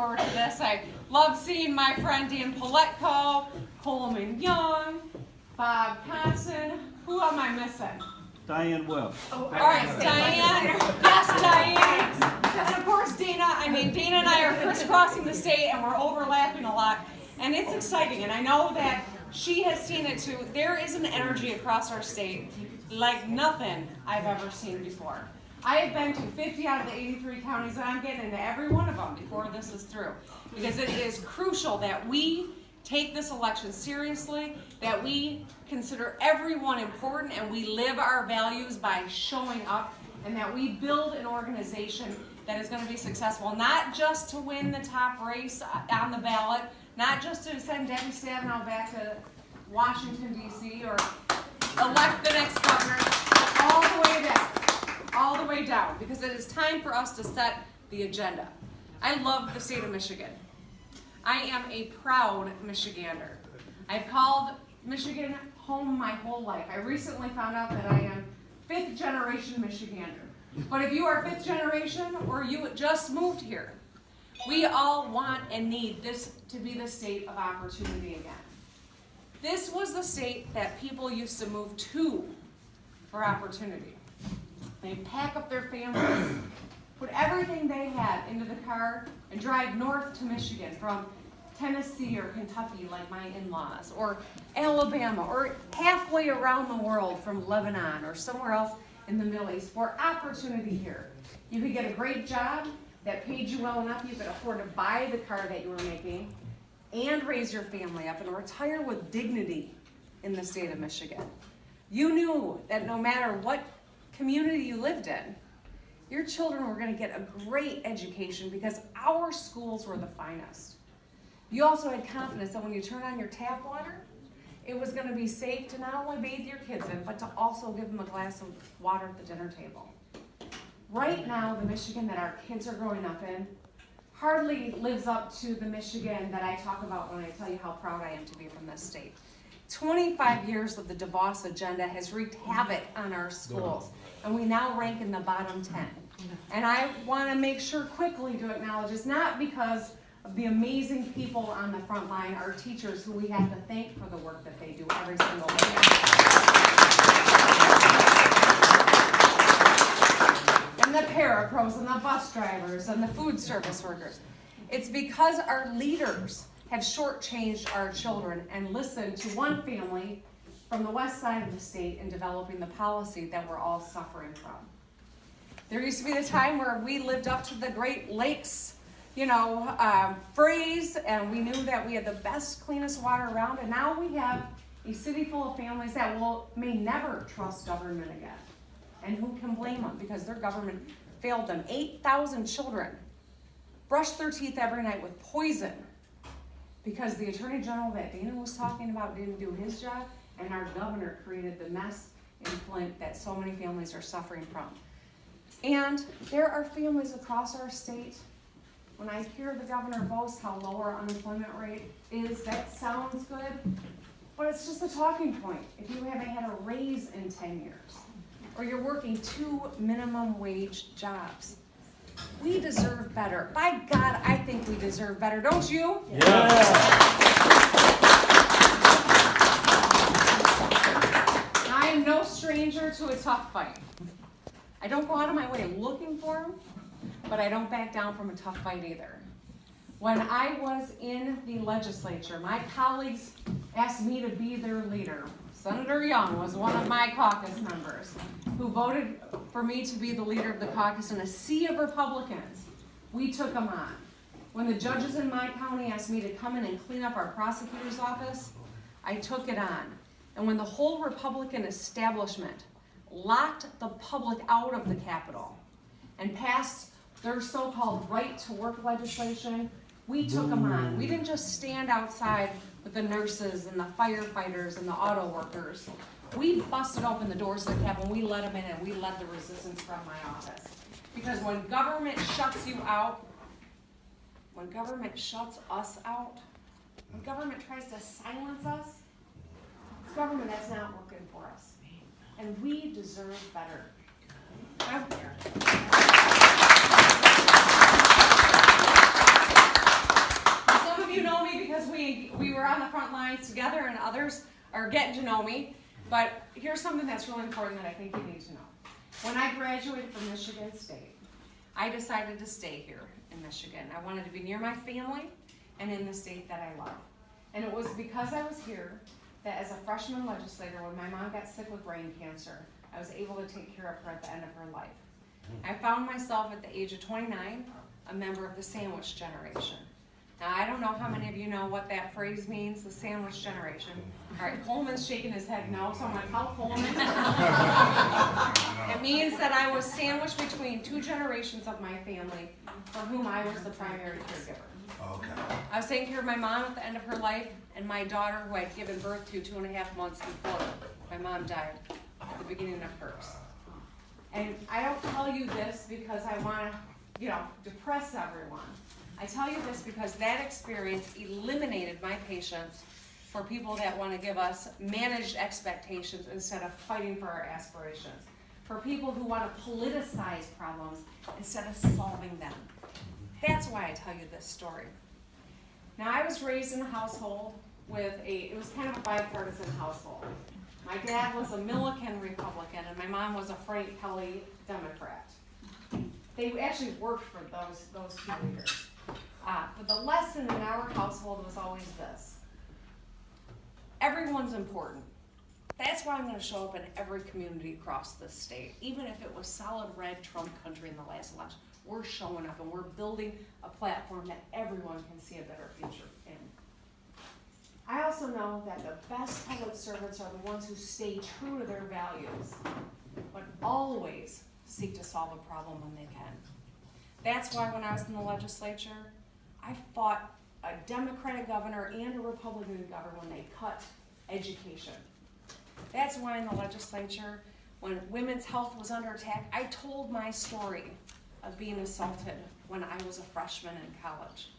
forward to this. I love seeing my friend Dan Paletko, Coleman Young, Bob Consson. Who am I missing? Diane Webb. Oh, all right, Diane. Yes, Diane. And of course, Dana. Dana and I are crisscrossing the state, and we're overlapping a lot. And it's exciting, and I know that she has seen it too. There is an energy across our state like nothing I've ever seen before. I have been to 50 out of the 83 counties, and I'm getting into every one of them before this is through. Because it is crucial that we take this election seriously, that we consider everyone important, and we live our values by showing up, and that we build an organization that is going to be successful, not just to win the top race on the ballot, not just to send Debbie Stabenow back to Washington, D.C., or elect the next governor, all the way down, because it is time for us to set the agenda. I love the state of Michigan. I am a proud Michigander. I've called Michigan home my whole life. I recently found out that I am 5th generation Michigander. But if you are 5th generation or you just moved here, we all want and need this to be the state of opportunity again. This was the state that people used to move to for opportunity. They'd pack up their families, put everything they had into the car, and drive north to Michigan from Tennessee or Kentucky like my in-laws, or Alabama, or halfway around the world from Lebanon or somewhere else in the Middle East for opportunity here. You could get a great job that paid you well enough you could afford to buy the car that you were making and raise your family up and retire with dignity in the state of Michigan. You knew that no matter what community you lived in, your children were going to get a great education because our schools were the finest. You also had confidence that when you turn on your tap water, it was going to be safe to not only bathe your kids in, but to also give them a glass of water at the dinner table. Right now, the Michigan that our kids are growing up in hardly lives up to the Michigan that I talk about when I tell you how proud I am to be from this state. 25 years of the DeVos agenda has wreaked havoc on our schools, and we now rank in the bottom 10. And I want to make sure quickly to acknowledge it's not because of the amazing people on the front line, our teachers, who we have to thank for the work that they do every single day. And the parapros and the bus drivers and the food service workers. It's because our leaders have shortchanged our children and listened to one family from the west side of the state in developing the policy that we're all suffering from. There used to be a time where we lived up to the Great Lakes, phrase, and we knew that we had the best, cleanest water around, and now we have a city full of families that may never trust government again. And who can blame them? Because their government failed them. 8,000 children brush their teeth every night with poison because the Attorney General that Dana was talking about didn't do his job, and our governor created the mess in Flint that so many families are suffering from. And there are families across our state. When I hear the governor boast how low our unemployment rate is, that sounds good, but it's just a talking point. If you haven't had a raise in 10 years, or you're working 2 minimum wage jobs, we deserve better. By God, I think we deserve better, don't you? Yeah. I am no stranger to a tough fight. I don't go out of my way looking for them, but I don't back down from a tough fight either. When I was in the legislature, my colleagues asked me to be their leader. Senator Young was one of my caucus members who voted for me to be the leader of the caucus in a sea of Republicans. We took them on. When the judges in my county asked me to come in and clean up our prosecutor's office, I took it on. And when the whole Republican establishment locked the public out of the Capitol and passed their so-called right-to-work legislation, we took them on. We didn't just stand outside with the nurses and the firefighters and the auto workers. We busted open the doors of the Capitol, and we let them in, and we led the resistance from my office. Because when government shuts you out, when government shuts us out, when government tries to silence us, it's government that's not working for us. And we deserve better. or getting to know me. But here's something that's really important that I think you need to know. When I graduated from Michigan State, I decided to stay here in Michigan. I wanted to be near my family and in the state that I love. And it was because I was here that as a freshman legislator, when my mom got sick with brain cancer, I was able to take care of her at the end of her life. I found myself at the age of 29, a member of the sandwich generation. Now, I don't know how many of you know what that phrase means, the sandwich generation. All right, Coleman's shaking his head no, so I'm going to tell Coleman. It means that I was sandwiched between two generations of my family for whom I was the primary caregiver. Okay. I was taking care of my mom at the end of her life and my daughter, who I'd given birth to 2.5 months before my mom died at the beginning of hers. And I don't tell you this because I want to, depress everyone. I tell you this because that experience eliminated my patience for people that want to give us managed expectations instead of fighting for our aspirations. For people who want to politicize problems instead of solving them. That's why I tell you this story. Now, I was raised in a household it was kind of a bipartisan household. My dad was a Milliken Republican and my mom was a Frank Kelly Democrat. They actually worked for those two leaders. But the lesson in our household was always this. Everyone's important. That's why I'm going to show up in every community across this state. Even if it was solid red Trump country in the last election, we're showing up and we're building a platform that everyone can see a better future in. I also know that the best public servants are the ones who stay true to their values, but always seek to solve a problem when they can. That's why when I was in the legislature, I fought a Democratic governor and a Republican governor when they cut education. That's why in the legislature, when women's health was under attack, I told my story of being assaulted when I was a freshman in college.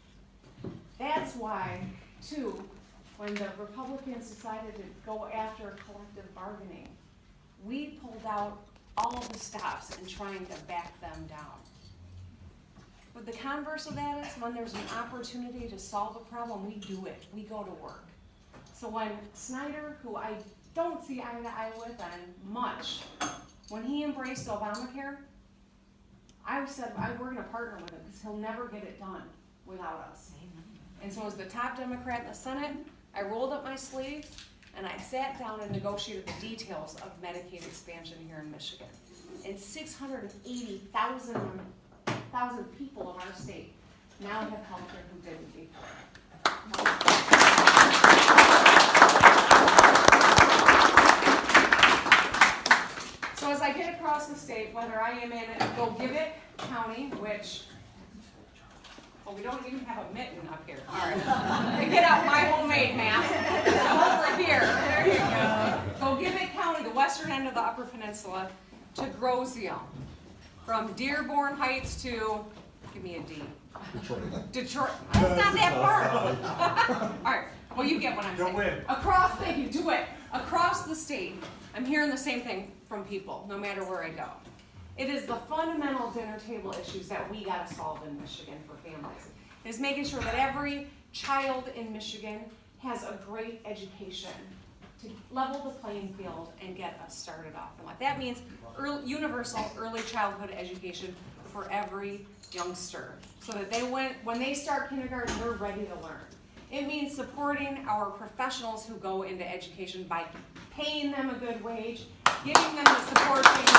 That's why, too, when the Republicans decided to go after collective bargaining, we pulled out all the stops in trying to back them down. But the converse of that is when there's an opportunity to solve a problem, we do it. We go to work. So when Snyder, who I don't see eye to eye with on much, when he embraced Obamacare, I said we're going to partner with him because he'll never get it done without us. And so as the top Democrat in the Senate, I rolled up my sleeves and I sat down and negotiated the details of Medicaid expansion here in Michigan. And 680,000 people of our state now have health care who didn't before. So as I get across the state, whether I am in Go Give It County, which, we don't even have a mitten up here. All right. I get out my homemade mask. Over here. There you go. Go Give It County, the western end of the Upper Peninsula, to Grozio. From Dearborn Heights to, give me a D. Detroit. That's not that far. All right. Well, you get what I'm saying. Thank you. Do it. Across the state, I'm hearing the same thing from people, no matter where I go. It is the fundamental dinner table issues that we got to solve in Michigan for families. It is making sure that every child in Michigan has a great education to level the playing field and get us started off in life. That means universal early childhood education for every youngster, so that when they start kindergarten, they're ready to learn. It means supporting our professionals who go into education by paying them a good wage, giving them the support they need.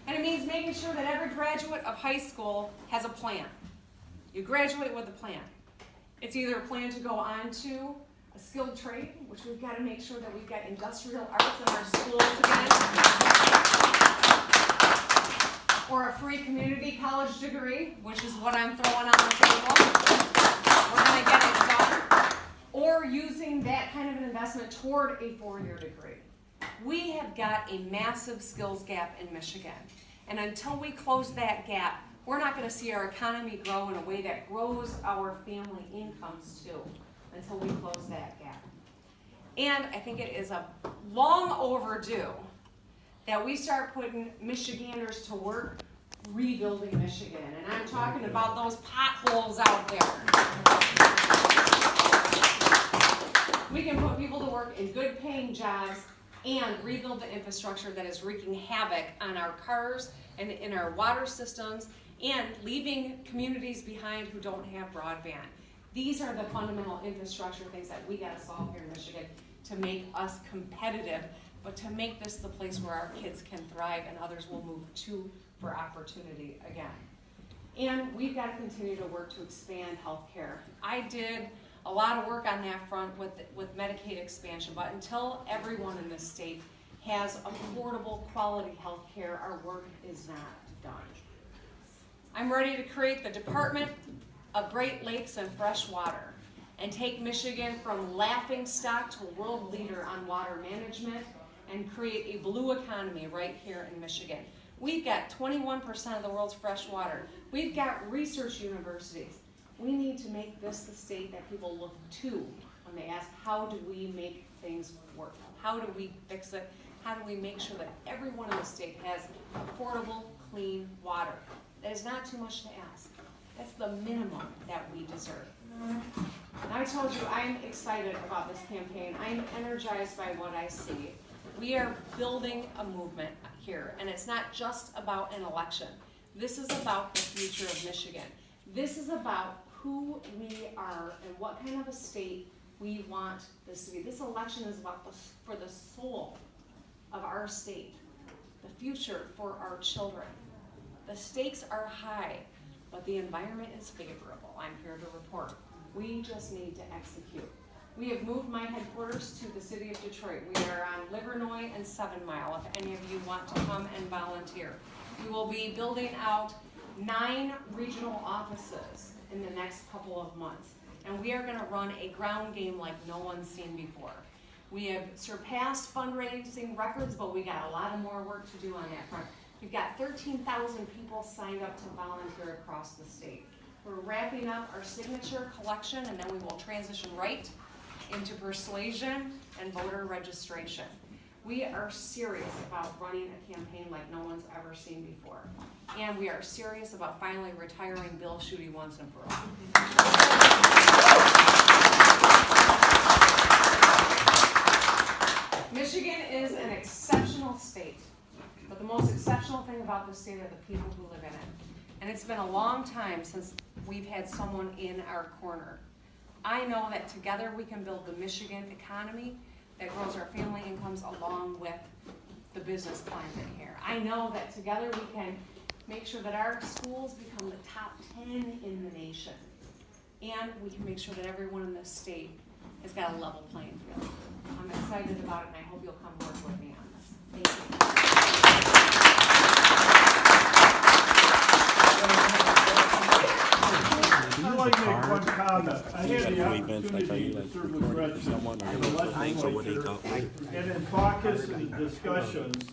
And it means making sure that every graduate of high school has a plan. You graduate with a plan. It's either a plan to go on to a skilled trade, which we've got to make sure that we've got industrial arts in our schools again, or a free community college degree, which is what I'm throwing on the table. We're going to get it done. Or using that kind of an investment toward a 4-year degree. We have got a massive skills gap in Michigan. And until we close that gap, we're not going to see our economy grow in a way that grows our family incomes too, until we close that gap. And I think it is a long overdue that we start putting Michiganders to work rebuilding Michigan. And I'm talking about those potholes out there. put people to work in good paying jobs, and rebuild the infrastructure that is wreaking havoc on our cars and in our water systems and leaving communities behind who don't have broadband. These are the fundamental infrastructure things that we gotta solve here in Michigan to make us competitive, but to make this the place where our kids can thrive and others will move to for opportunity again. And we've got to continue to work to expand healthcare. I did a lot of work on that front with Medicaid expansion, but until everyone in this state has affordable, quality healthcare, our work is not done. I'm ready to create the Department of Great Lakes and Fresh Water and take Michigan from laughingstock to a world leader on water management and create a blue economy right here in Michigan. We've got 21% of the world's fresh water. We've got research universities. We need to make this the state that people look to when they ask, how do we make things work? How do we fix it? How do we make sure that everyone in the state has affordable, clean water? That is not too much to ask. That's the minimum that we deserve. And I told you I'm excited about this campaign. I'm energized by what I see. We are building a movement here, and it's not just about an election. This is about the future of Michigan. This is about who we are and what kind of a state we want this to be. This election is about for the soul of our state, the future for our children. The stakes are high, but the environment is favorable. I'm here to report. We just need to execute. We have moved my headquarters to the city of Detroit. We are on Livernois and 7 Mile, if any of you want to come and volunteer. We will be building out 9 regional offices in the next couple of months. And we are gonna run a ground game like no one's seen before. We have surpassed fundraising records, but we got a lot of more work to do on that front. We've got 13,000 people signed up to volunteer across the state. We're wrapping up our signature collection, and then we will transition right into persuasion and voter registration. We are serious about running a campaign like no one's ever seen before. And we are serious about finally retiring Bill Schuette once and for all. Michigan is an exceptional state, but the most exceptional thing about this state are the people who live in it. And it's been a long time since we've had someone in our corner. I know that together we can build the Michigan economy that grows our family incomes along with the business climate here. I know that together we can make sure that our schools become the top 10 in the nation. And we can make sure that everyone in this state has got a level playing field. I'm excited about it, and I hope you'll come work with me on this. Thank I'd like to make one comment. I had the opportunity to serve with Gretchen in the legislature, and in caucus and discussions,